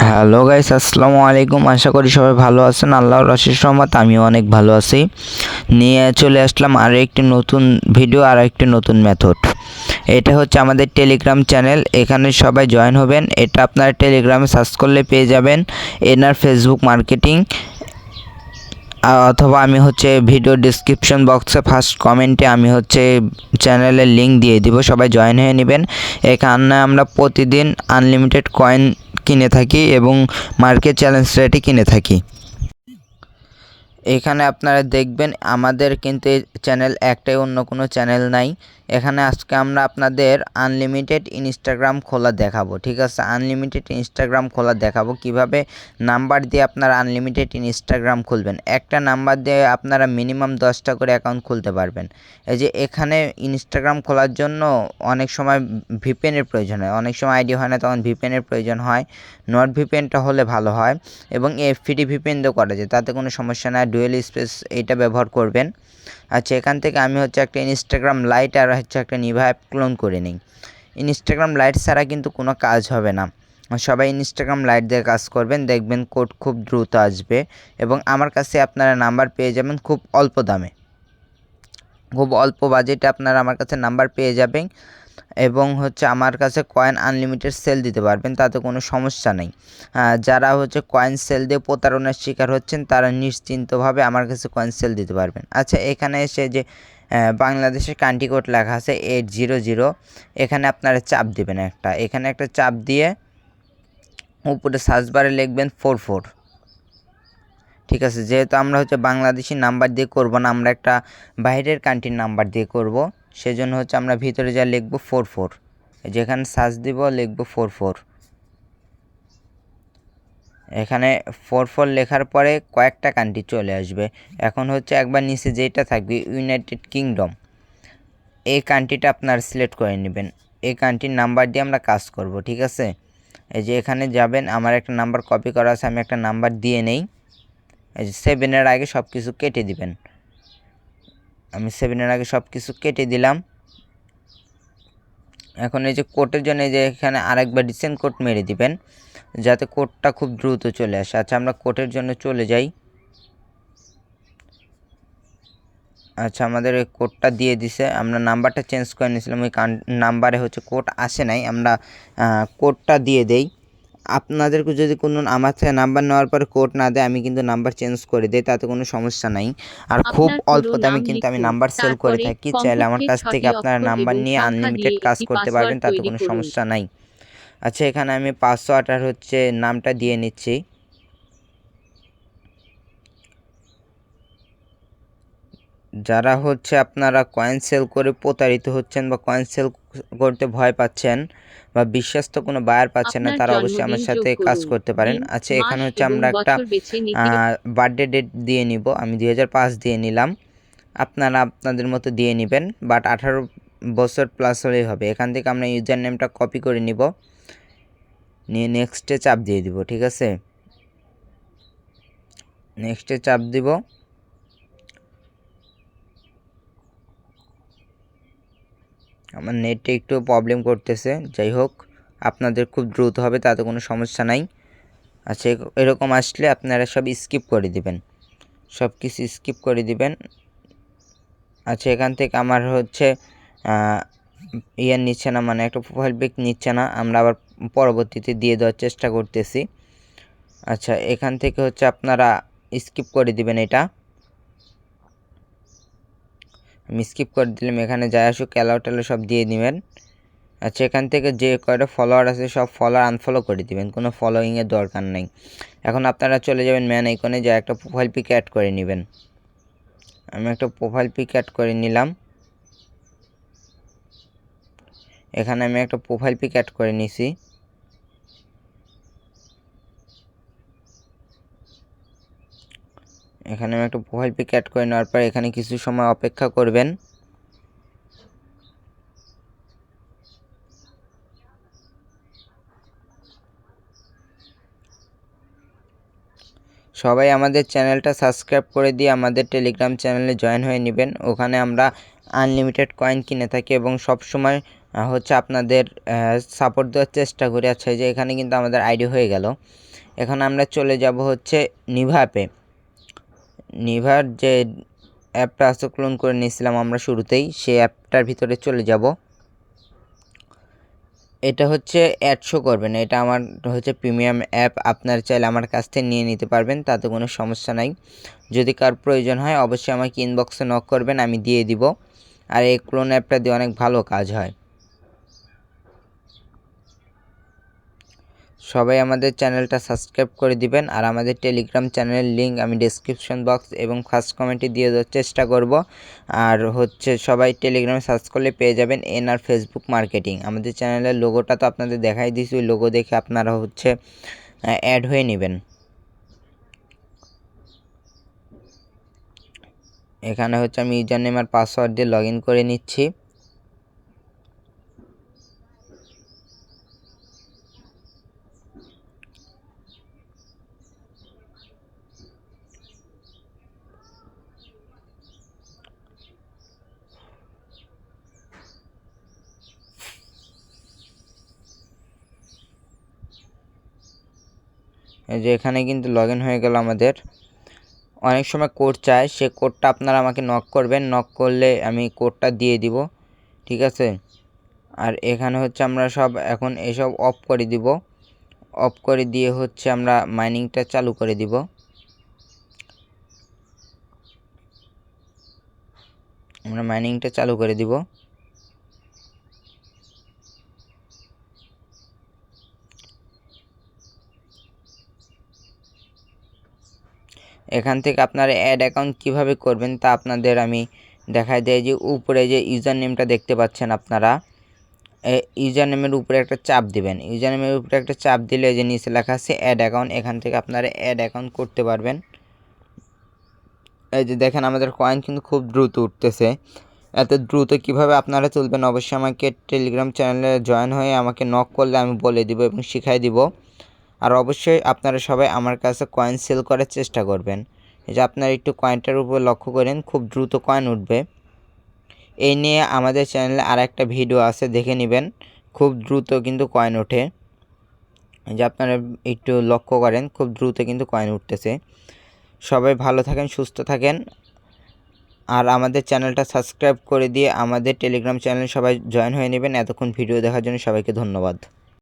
Hello guys, আসসালামু আলাইকুম। আশা করি সবাই ভালো আছেন। আল্লাহর অশেষ রহমত আমিও অনেক ভালো আছি। নিয়ে চলে আসলাম আর একটি নতুন ভিডিও আর একটি নতুন মেথড। এটা হচ্ছে আমাদের টেলিগ্রাম চ্যানেল। এখানে সবাই জয়েন হবেন। এটা আপনারা টেলিগ্রামে সার্চ করলে পেয়ে যাবেন এনআর ফেসবুক মার্কেটিং, অথবা আমি হচ্ছে ভিডিও ডিসক্রিপশন বক্সে ফার্স্ট কমেন্টে আমি হচ্ছে চ্যানেলের লিঙ্ক দিয়ে দিব। সবাই জয়েন হয়ে নেবেন। এখানে আমরা প্রতিদিন আনলিমিটেড কয়েন কিনে থাকি এবং মার্কেট চ্যালেঞ্জ রেটে কিনে থাকি। এখানে আপনারা দেখবেন আমাদের কিন্তু এই চ্যানেল একটাই, অন্য কোনো চ্যানেল নাই। এখানে আজকে আমরা আপনাদের আনলিমিটেড ইনস্টাগ্রাম খোলা দেখাবো। ঠিক আছে, আনলিমিটেড ইনস্টাগ্রাম খোলা দেখাবো কিভাবে নাম্বার দিয়ে আপনারা আনলিমিটেড ইনস্টাগ্রাম খুলবেন। একটা নাম্বার দিয়ে আপনারা মিনিমাম 10টা করে অ্যাকাউন্ট খুলতে পারবেন। এই যে এখানে ইনস্টাগ্রাম খোলার জন্য অনেক সময় ভিপিএনের প্রয়োজন হয়, অনেক সময় আইডি হয় না, তখন ভিপিএনের প্রয়োজন হয়। নট ভিপিএনটা হলে ভালো হয় এবং এফপিডি ভিপিএন দিয়েও করা যায়, তাতে কোনো সমস্যা নাই। ডুয়েল স্পেস এইটা ব্যবহার করবেন। আচ্ছা, এখান থেকে আমি হচ্ছে একটা ইনস্টাগ্রাম লাইট আর হচ্ছে একটা নিভা অ্যাপ ক্লোন করে নিই। ইনস্টাগ্রাম লাইট ছাড়া কিন্তু কোনো কাজ হবে না। সবাই ইনস্টাগ্রাম লাইট দিয়ে কাজ করবেন, দেখবেন কোড খুব দ্রুত আসবে এবং আমার কাছে আপনারা নাম্বার পেয়ে যাবেন খুব অল্প দামে, খুব অল্প বাজেটে আপনারা আমার কাছে নাম্বার পেয়ে যাবেন এবং হচ্ছে আমার কাছে কয়েন আনলিমিটেড সেল দিতে পারবেন, তাতে কোনো সমস্যা নেই। যারা হচ্ছে কয়েন সেল দিয়ে প্রতারণার শিকার হচ্ছেন তারা নিশ্চিন্তভাবে আমার কাছে কয়েন সেল দিতে পারবেন। আচ্ছা, এখানে এসে যে বাংলাদেশের কান্ট্রি কোড লেখা আছে 800, এখানে আপনারা চাপ দেবেন এখানে একটা চাপ দিয়ে উপরে সার্চ বারে লিখবেন 44। ঠিক আছে, যেহেতু আমরা হচ্ছে বাংলাদেশি নাম্বার দিয়ে করব না, আমরা একটা বাইরের কান্ট্রির নাম্বার দিয়ে করব, সেজন্য হচ্ছে আমরা ভিতরে যা লিখব 44, যেখানে সার্চ দিব লিখব 44। এখানে 44 লেখার পরে কয়েকটা কান্ট্রি চলে আসবে। এখন হচ্ছে একবার নিচে যেটা থাকবে ইউনাইটেড কিংডম, এই কান্ট্রিটা আপনারা সিলেক্ট করে নেবেন। এই কান্ট্রির নাম্বার দিয়ে আমরা কাজ করব। ঠিক আছে, এই যে এখানে যাবেন, আমার একটা নাম্বার কপি করা আছে, আমি একটা নাম্বার দিয়ে নেই। এই যে 7-এর আগে সব কিছু কেটে দিবেন। আমি 7-এর আগে সব কিছু কেটে দিলাম। এখন এই যে কোডের জন্য এই যে এখানে আরেকবার রিসেন্ট কোড মেরে দিবেন, যাতে কোডটা খুব দ্রুত চলে আসে। আচ্ছা, আমরা কোডের জন্য চলে যাই। আচ্ছা, আমাদের ওই কোডটা দিয়ে দিছে, আমরা নাম্বারটা চেঞ্জ করে নিয়েছিলাম, ওই নাম্বারে হচ্ছে কোড আসে নাই, আমরা কোডটা দিয়ে দেই। আপনাদেরকে যদি কোনো আমার থেকে নাম্বার নেওয়ার পরে কোড না দেয়, আমি কিন্তু নাম্বার চেঞ্জ করে দিই, তাতে কোনো সমস্যা নাই। আর খুব অল্প দামে কিন্তু আমি নাম্বার সেল করে থাকি। চাইলে আমার কাছ থেকে আপনারা নাম্বার নিয়ে আনলিমিটেড কাজ করতে পারবেন, তাতে কোনো সমস্যা নাই। আচ্ছা, এখানে আমি 508 আর হচ্ছে নামটা দিয়ে নিচ্ছি। যারা হচ্ছে আপনারা কয়েন সেল করে প্রতারিত হচ্ছেন বা কয়েন সেল করতে ভয় পাচ্ছেন বা বিশ্বস্ত কোনো বায়ার পাচ্ছেন না, তারা অবশ্যই আমার সাথে কাজ করতে পারেন। আচ্ছা, এখানে হচ্ছে আমরা একটা বার্থডে ডেট দিয়ে নিব। আমি 2005 দিয়ে নিলাম, আপনারা আপনাদের মতো দিয়ে নেবেন, বাট 18 বছর প্লাস হলেই হবে। এখান থেকে আমরা ইউজার নেমটা কপি করে নিব, নিয়ে নেক্সটে চাপ দিয়ে দিব। ঠিক আছে, নেক্সটে চাপ দিব। আমার নেটে একটু প্রবলেম করতেছে, যাই হোক আপনাদের খুব দ্রুত হবে, তাতে কোনো সমস্যা নাই। আচ্ছা, এরকম আসলে আপনারা সব স্কিপ করে দিবেন, সব কিছু স্কিপ করে দিবেন। আচ্ছা, এখান থেকে আমার হচ্ছে নিচ্ছে না, মানে একটা প্রোফাইল পিক নিচ্ছে না, আমরা আবার পরবর্তীতে দিয়ে দেওয়ার চেষ্টা করতেছি। আচ্ছা, এখান থেকে হচ্ছে আপনারা স্কিপ করে দিবেন, এটা আমি স্কিপ করে দিলাম। এখানে যাই আসুক অ্যালাউ ট্যালাউ সব দিয়ে দিবেন। আচ্ছা, এখান থেকে যে কয়টা ফলোয়ার আছে সব ফলোয়ার আনফলো করে দিবেন, কোনো ফলোয়িংয়ের দরকার নেই। এখন আপনারা চলে যাবেন ম্যান আইকনে, যা একটা প্রোফাইল পিক অ্যাড করে নেবেন। আমি একটা প্রোফাইল পিক অ্যাড করে নিলাম। এখানে আমি একটা প্রোফাইল পিক অ্যাড করে নিছি। এখানে আমি একটা প্রোফাইল পিক অ্যাড করে নেওয়ার পর এখানে কিছু সময় অপেক্ষা করবেন। সবাই আমাদের চ্যানেলটা সাবস্ক্রাইব করে দিয়ে আমাদের টেলিগ্রাম চ্যানেলে জয়েন হয়ে নেবেন। ওখানে আমরা আনলিমিটেড কয়েন কিনে থাকি এবং সব সময় হচ্ছে আপনাদের সাপোর্ট দেওয়ার চেষ্টা করি। আচ্ছা, এই যে এখানে কিন্তু আমাদের আইডি হয়ে গেল। এখন আমরা চলে যাব হচ্ছে নিভা অ্যাপে। নিভার যে অ্যাপটা আছে ক্লোন করে নিয়েছিলাম আমরা শুরুতেই, সেই অ্যাপটার ভিতরে চলে যাব। এটা হচ্ছে অ্যাড শো করবে না, এটা আমার হচ্ছে প্রিমিয়াম অ্যাপ। আপনার চাইলে আমার কাছ থেকে নিয়ে নিতে পারবেন, তাতে কোনো সমস্যা নাই। যদি কার প্রয়োজন হয় অবশ্যই আমাকে ইনবক্সে নক করবেন, আমি দিয়ে দিব। আর এই ক্লোন অ্যাপটা দিয়ে অনেক ভালো কাজ হয়। সবাই আমাদের চ্যানেলটা সাবস্ক্রাইব করে দিবেন। আর আমাদের টেলিগ্রাম চ্যানেলের লিঙ্ক আমি ডেসক্রিপশন বক্স এবং ফার্স্ট কমেন্টে দিয়ে দেওয়ার চেষ্টা করব। আর হচ্ছে সবাই টেলিগ্রামে সার্চ করলে পেয়ে যাবেন এনআর ফেসবুক মার্কেটিং। আমাদের চ্যানেলের লোগোটা তো আপনাদের দেখাই দিয়েছি, ওই লোগো দেখে আপনারা হচ্ছে অ্যাড হয়ে নেবেন। এখানে হচ্ছে আমি ইউজার নেম আর পাসওয়ার্ড দিয়ে লগ ইন করে নিচ্ছি। এই যে এখানে কিন্তু লগ ইন হয়ে গেল আমাদের। অনেক সময় কোড চায়, সে কোডটা আপনারা আমাকে নক করবেন, নক করলে আমি কোডটা দিয়ে দিব, ঠিক আছে। আর এখানে হচ্ছে আমরা সব এখন এসব অফ করে দিব। অফ করে দিয়ে হচ্ছে আমরা মাইনিংটা চালু করে দিব। আমরা মাইনিংটা চালু করে দিব। এখান থেকে আপনারা অ্যাড অ্যাকাউন্ট কিভাবে করবেন তা আপনাদের আমি দেখাই দেই। যে উপরে যে ইউজার নেমটা দেখতে পাচ্ছেন আপনারা, ইউজার নেমের উপরে একটা চাপ দিবেন। ইউজার নেমের উপরে একটা চাপ দিলে যে নিচে লেখা আছে অ্যাড অ্যাকাউন্ট, এখান থেকে আপনারা অ্যাড অ্যাকাউন্ট করতে পারবেন। এই যে দেখেন আমাদের কয়েন কিন্তু খুব দ্রুত উঠতেছে। এত দ্রুত কিভাবে আপনারা তুলবেন অবশ্যই আমাকে টেলিগ্রাম চ্যানেলে জয়েন হয়ে আমাকে নক করলে আমি বলে দিব এবং শিখাই দিব। আর অবশ্যই আপনারা সবাই আমার কাছে কয়েন সেল করার চেষ্টা করবেন। এই যে আপনারা একটু কয়েনটার উপর লক্ষ্য করেন, খুব দ্রুত কয়েন উঠবে। এই নিয়ে আমাদের চ্যানেলে আর একটা ভিডিও আছে, দেখে নেবেন। খুব দ্রুত কিন্তু কয়েন ওঠে। যে আপনারা একটু লক্ষ্য করেন, খুব দ্রুত কিন্তু কয়েন উঠতেছে। সবাই ভালো থাকেন, সুস্থ থাকেন। আর আমাদের চ্যানেলটা সাবস্ক্রাইব করে দিয়ে আমাদের টেলিগ্রাম চ্যানেলে সবাই জয়েন হয়ে নেবেন। এতক্ষণ ভিডিও দেখার জন্য সবাইকে ধন্যবাদ।